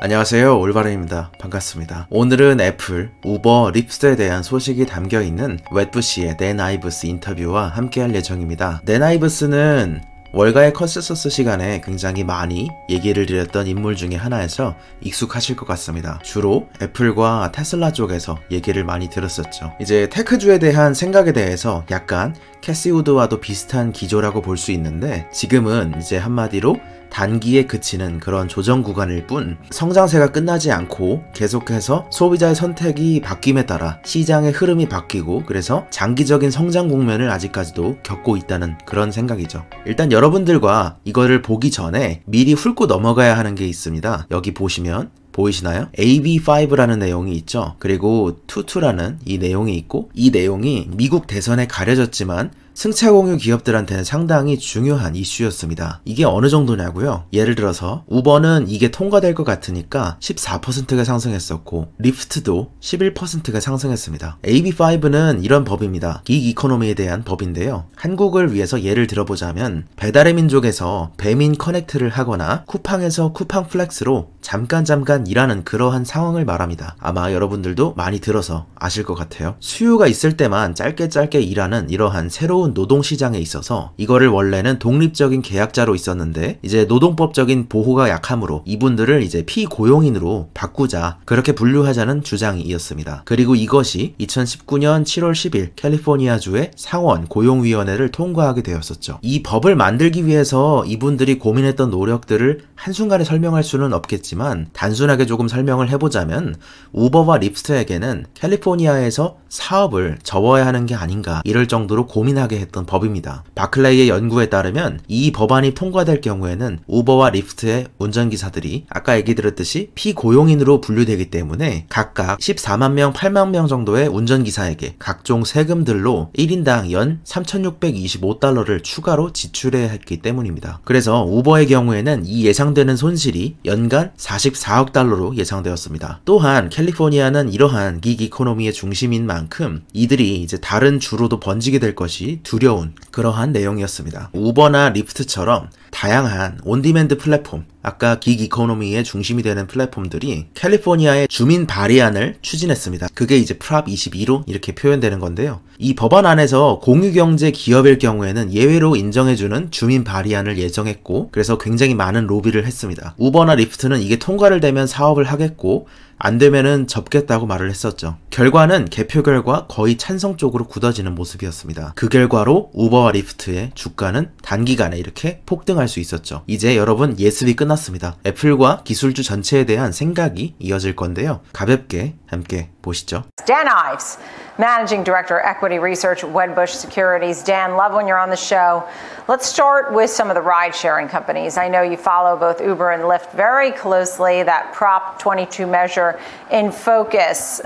안녕하세요, 올바른입니다. 반갑습니다. 오늘은 애플, 우버, 립스트에 대한 소식이 담겨있는 웻부시의 댄 아이브스 인터뷰와 함께할 예정입니다. 댄 아이브스는 월가의 컨센서스 시간에 굉장히 많이 얘기를 드렸던 인물 중에 하나여서 익숙하실 것 같습니다. 주로 애플과 테슬라 쪽에서 얘기를 많이 들었었죠. 이제 테크주에 대한 생각에 대해서 약간 캐시 우드와도 비슷한 기조라고 볼 수 있는데, 지금은 이제 한마디로 단기에 그치는 그런 조정 구간일 뿐, 성장세가 끝나지 않고 계속해서 소비자의 선택이 바뀜에 따라 시장의 흐름이 바뀌고, 그래서 장기적인 성장 국면을 아직까지도 겪고 있다는 그런 생각이죠. 일단 여러분들과 이거를 보기 전에 미리 훑고 넘어가야 하는 게 있습니다. 여기 보시면 보이시나요? AB5라는 내용이 있죠. 그리고 투투라는 이 내용이 있고, 이 내용이 미국 대선에 가려졌지만 승차 공유 기업들한테는 상당히 중요한 이슈였습니다. 이게 어느 정도냐고요? 예를 들어서 우버는 이게 통과될 것 같으니까 14%가 상승했었고, 리프트도 11%가 상승했습니다. AB5는 이런 법입니다. 긱 이코노미에 대한 법인데요. 한국을 위해서 예를 들어보자면, 배달의 민족에서 배민 커넥트를 하거나 쿠팡에서 쿠팡 플렉스로 잠깐 일하는 그러한 상황을 말합니다. 아마 여러분들도 많이 들어서 아실 것 같아요. 수요가 있을 때만 짧게 일하는 이러한 새로운 노동시장에 있어서, 이거를 원래는 독립적인 계약자로 있었는데 이제 노동법적인 보호가 약하므로 이분들을 이제 피고용인으로 바꾸자, 그렇게 분류하자는 주장이 이었습니다. 그리고 이것이 2019년 7월 10일 캘리포니아주의 상원 고용위원회를 통과하게 되었었죠. 이 법을 만들기 위해서 이분들이 고민했던 노력들을 한순간에 설명할 수는 없겠지만, 단순하게 조금 설명을 해보자면, 우버와 립스트에게는 캘리포니아에서 사업을 접어야 하는 게 아닌가 이럴 정도로 고민하게 했던 법입니다. 바클레이의 연구에 따르면 이 법안이 통과될 경우에는 우버와 립스트의 운전기사들이 아까 얘기 들었듯이 피고용인으로 분류되기 때문에 각각 14만 명, 8만 명 정도의 운전기사에게 각종 세금들로 1인당 연 3,625달러를 추가로 지출해야 했기 때문입니다. 그래서 우버의 경우에는 이 예상되는 손실이 연간 44억 달러로 예상되었습니다. 또한 캘리포니아는 이러한 긱 이코노미의 중심인 만큼 이들이 이제 다른 주로도 번지게 될 것이 두려운 그러한 내용이었습니다. 우버나 립스트처럼 다양한 온디맨드 플랫폼, 아까 긱 이코노미의 중심이 되는 플랫폼들이 캘리포니아의 주민 발의안을 추진했습니다. 그게 이제 프랍 22로 이렇게 표현되는 건데요. 이 법안 안에서 공유경제 기업일 경우에는 예외로 인정해주는 주민 발의안을 예정했고, 그래서 굉장히 많은 로비를 했습니다. 우버나 립스트는 이게 통과를 되면 사업을 하겠고, 안 되면은 접겠다고 말을 했었죠. 결과는 개표 결과 거의 찬성 쪽으로 굳어지는 모습이었습니다. 그 결과로 우버와 립스트의 주가는 단기간에 이렇게 폭등할 수 있었죠. 이제 여러분 예습이 끝났습니다. 애플과 기술주 전체에 대한 생각이 이어질 건데요. 가볍게 함께 보시죠. Dan Ives, Managing Director, Equity Research, Wedbush Securities. Dan, love when you're on the show. Let's start with some of the ride-sharing companies. I know you follow both Uber and Lyft very closely, that Prop 22 measure in focus.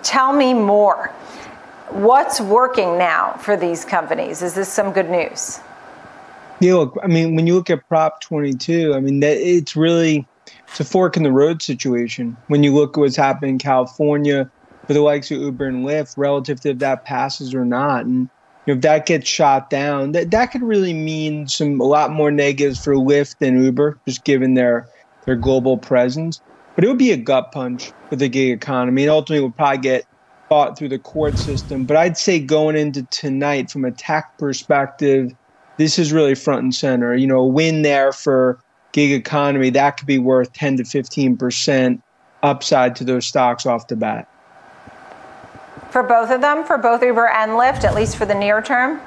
Tell me more. What's working now for these companies? Is this some good news? Yeah, look, I mean, when you look at Prop 22, I mean, it's a fork in the road situation. When you look at what's happening in California for the likes of Uber and Lyft relative to if that passes or not. And if that gets shot down, that could really mean a lot more negatives for Lyft than Uber, just given their global presence. But it would be a gut punch for the gig economy. And ultimately would probably get fought through the court system. But I'd say going into tonight, from a tech perspective, this is really front and center. You know, a win there for gig economy, that could be worth 10 to 15% upside to those stocks off the bat. For both of them, for both Uber and Lyft, at least for the near term?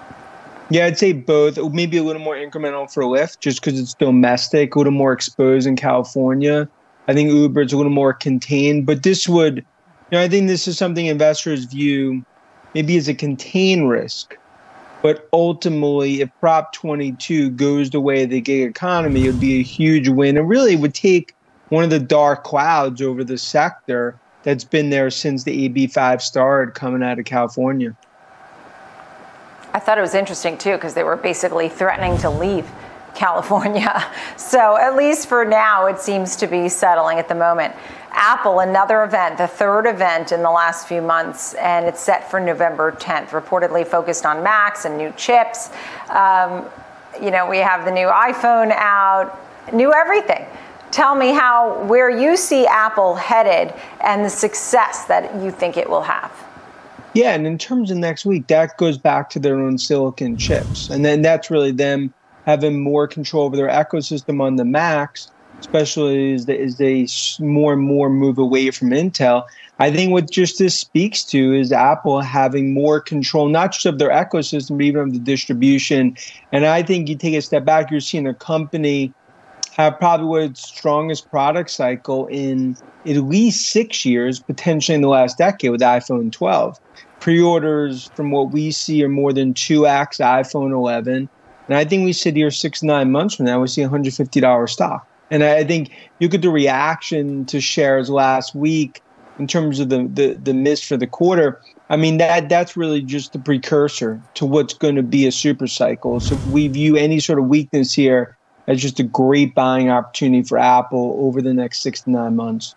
Yeah, I'd say both. Maybe a little more incremental for Lyft, just because it's domestic, a little more exposed in California. I think Uber's a little more contained, but this would, I think this is something investors view maybe as a contained risk. But ultimately, if Prop 22 goes the way of the gig economy, it would be a huge win. It really would take one of the dark clouds over the sector that's been there since the AB5 started coming out of California. I thought it was interesting, too, because they were basically threatening to leave California. So at least for now, it seems to be settling at the moment. Apple, another event, the third event in the last few months, and it's set for November 10th, reportedly focused on Macs and new chips. We have the new iPhone out, new everything. Tell me where you see Apple headed and the success that you think it will have. Yeah, and in terms of next week, that goes back to their own silicon chips. And then that's really them having more control over their ecosystem on the Macs, especially as they more and more move away from Intel. I think what just this speaks to is Apple having more control, not just of their ecosystem, but even of the distribution. And I think you take a step back, you're seeing a company have probably what its strongest product cycle in at least 6 years, potentially in the last decade with iPhone 12. Pre-orders from what we see are more than 2x iPhone 11. And I think we sit here 6 to 9 months from now, we see $150 stock. And I think you get the reaction to shares last week in terms of the miss for the quarter. I mean, that's really just the precursor to what's going to be a super cycle. So we view any sort of weakness here as just a great buying opportunity for Apple over the next 6 to 9 months.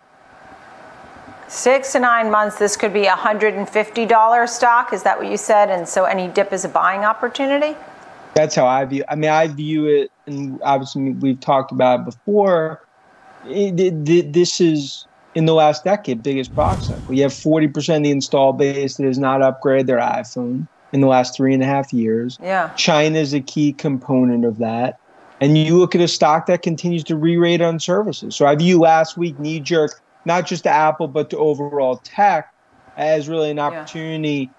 6 to 9 months, this could be a $150 stock. Is that what you said? And so any dip is a buying opportunity? That's how I view it. I mean, I view it, and obviously we've talked about it before. This is, in the last decade, biggest product cycle. You have 40% of the install base that has not upgraded their iPhone in the last 3.5 years. Yeah. China is a key component of that. And you look at a stock that continues to re-rate on services. So I view last week knee-jerk, not just to Apple, but to overall tech, as really an opportunity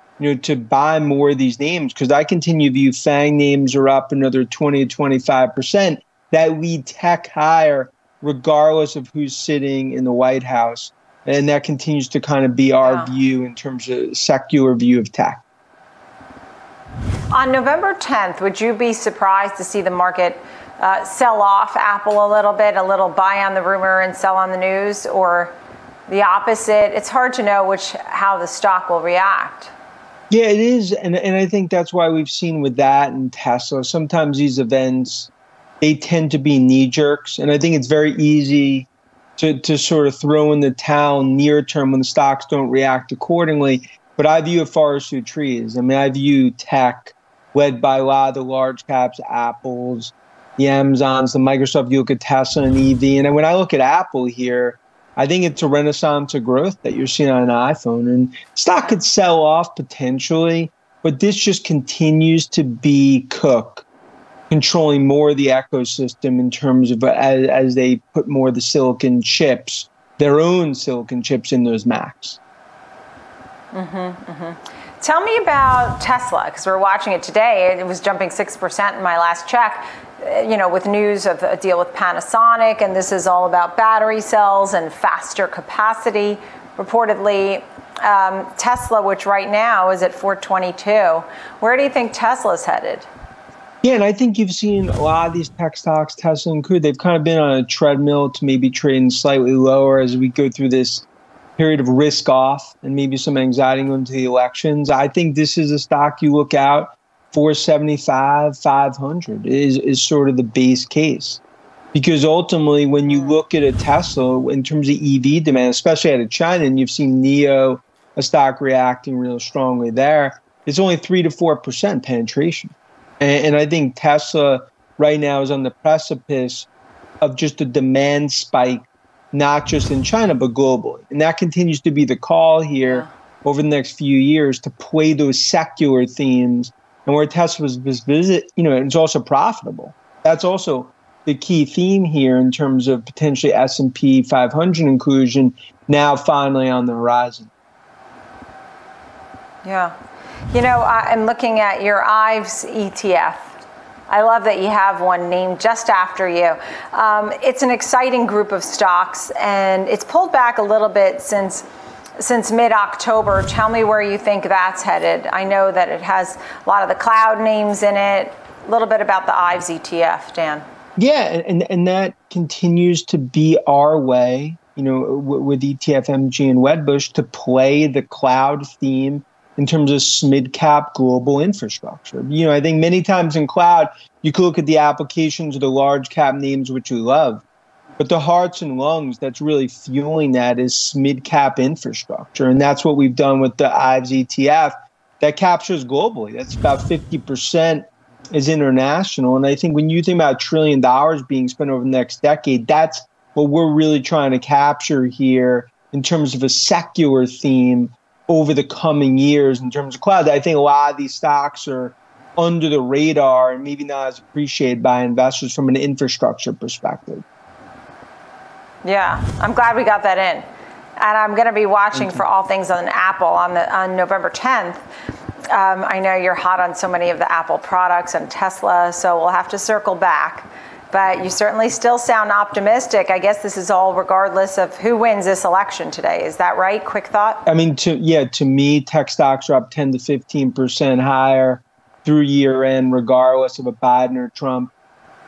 to buy more of these names. Because I continue to view FANG names are up another 20 to 25%. That lead tech higher, regardless of who's sitting in the White House. And that continues to kind of be our view in terms of secular view of tech. On November 10th, would you be surprised to see the market sell off Apple a little buy on the rumor and sell on the news, or the opposite? It's hard to know how the stock will react. Yeah, it is. And I think that's why we've seen with that and Tesla, sometimes these events, they tend to be knee jerks. And I think it's very easy to sort of throw in the towel near term when the stocks don't react accordingly. But I view it forest through trees. I mean, I view tech led by a lot of the large caps, Apples, the Amazons, the Microsoft. You look at Tesla and EV. And when I look at Apple here, I think it's a renaissance of growth that you're seeing on an iPhone. And stock could sell off potentially, but this just continues to be Cook controlling more of the ecosystem in terms of as they put more of the silicon chips, their own silicon chips in those Macs. Tell me about Tesla, because we're watching it today. It was jumping 6% in my last check, with news of a deal with Panasonic, and this is all about battery cells and faster capacity. Reportedly, Tesla, which right now is at 422. Where do you think Tesla's headed? Yeah, and I think you've seen a lot of these tech stocks, Tesla included, they've kind of been on a treadmill to maybe trading slightly lower as we go through this period of risk off and maybe some anxiety going into the elections. I think this is a stock you look out 475, 500 is sort of the base case. Because ultimately, when you look at a Tesla in terms of EV demand, especially out of China, and you've seen NIO, a stock reacting real strongly there, it's only 3 to 4% penetration. And I think Tesla right now is on the precipice of just a demand spike, not just in China, but globally. And that continues to be the call here over the next few years to play those secular themes. And where Tesla's visit, it's also profitable. That's also the key theme here in terms of potentially S&P 500 inclusion now finally on the horizon. Yeah. I'm looking at your IVES ETF. I love that you have one named just after you. It's an exciting group of stocks, and it's pulled back a little bit since mid-October. Tell me where you think that's headed. I know that it has a lot of the cloud names in it. A little bit about the IVES ETF, Dan. Yeah, and that continues to be our way, with ETF, MG, and Wedbush to play the cloud theme in terms of mid-cap global infrastructure. I think many times in cloud, you could look at the applications of the large cap names, which we love, but the hearts and lungs that's really fueling that is mid-cap infrastructure. And that's what we've done with the IVES ETF that captures globally. That's about 50% is international. And I think when you think about $1 trillion being spent over the next decade, that's what we're really trying to capture here in terms of a secular theme over the coming years in terms of cloud. I think a lot of these stocks are under the radar and maybe not as appreciated by investors from an infrastructure perspective. Yeah, I'm glad we got that in. And I'm going to be watching for all things on Apple on November 10th. I know you're hot on so many of the Apple products and Tesla, so we'll have to circle back. But you certainly still sound optimistic. I guess this is all regardless of who wins this election today. Is that right? Quick thought? I mean, to me, tech stocks are up 10 to 15% higher through year end, regardless of a Biden or Trump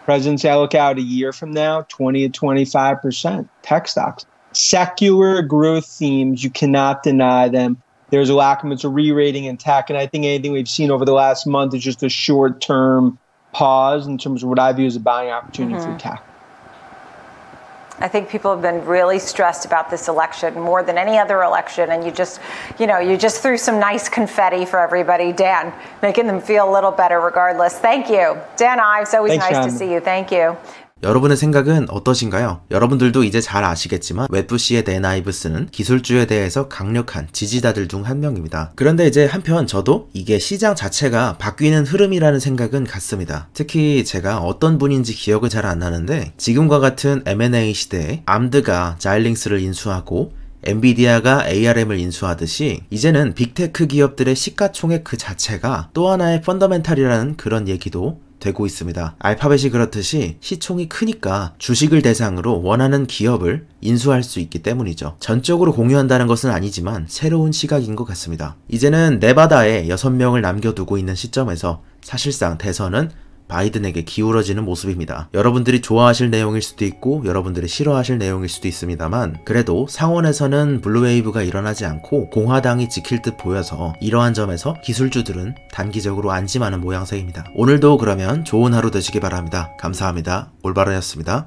presidency. I look out a year from now, 20 to 25% tech stocks. Secular growth themes, you cannot deny them. There's a lack of it's a re-rating in tech, and I think anything we've seen over the last month is just a short-term pause in terms of what I view as a buying opportunity for tech. I think people have been really stressed about this election more than any other election, and you just threw some nice confetti for everybody, Dan, making them feel a little better regardless. Thank you. Dan Ives, always Thanks, nice John. to see you. Thank you. 여러분의 생각은 어떠신가요? 여러분들도 이제 잘 아시겠지만 웨드부시의 댄 아이브스는 기술주에 대해서 강력한 지지자들 중 한 명입니다. 그런데 이제 한편 저도 이게 시장 자체가 바뀌는 흐름이라는 생각은 같습니다. 특히 제가 어떤 분인지 기억을 잘 안 나는데 지금과 같은 M&A 시대에 암드가 자일링스를 인수하고 엔비디아가 ARM을 인수하듯이 이제는 빅테크 기업들의 시가총액 그 자체가 또 하나의 펀더멘탈이라는 그런 얘기도 되고 있습니다. 알파벳이 그렇듯이 시총이 크니까 주식을 대상으로 원하는 기업을 인수할 수 있기 때문이죠. 전적으로 공유한다는 것은 아니지만 새로운 시각인 것 같습니다. 이제는 네바다에 6명을 남겨두고 있는 시점에서 사실상 대선은 바이든에게 기울어지는 모습입니다. 여러분들이 좋아하실 내용일 수도 있고 여러분들이 싫어하실 내용일 수도 있습니다만 그래도 상원에서는 블루웨이브가 일어나지 않고 공화당이 지킬 듯 보여서 이러한 점에서 기술주들은 단기적으로 안심하는 모양새입니다. 오늘도 그러면 좋은 하루 되시기 바랍니다. 감사합니다. 올바르였습니다.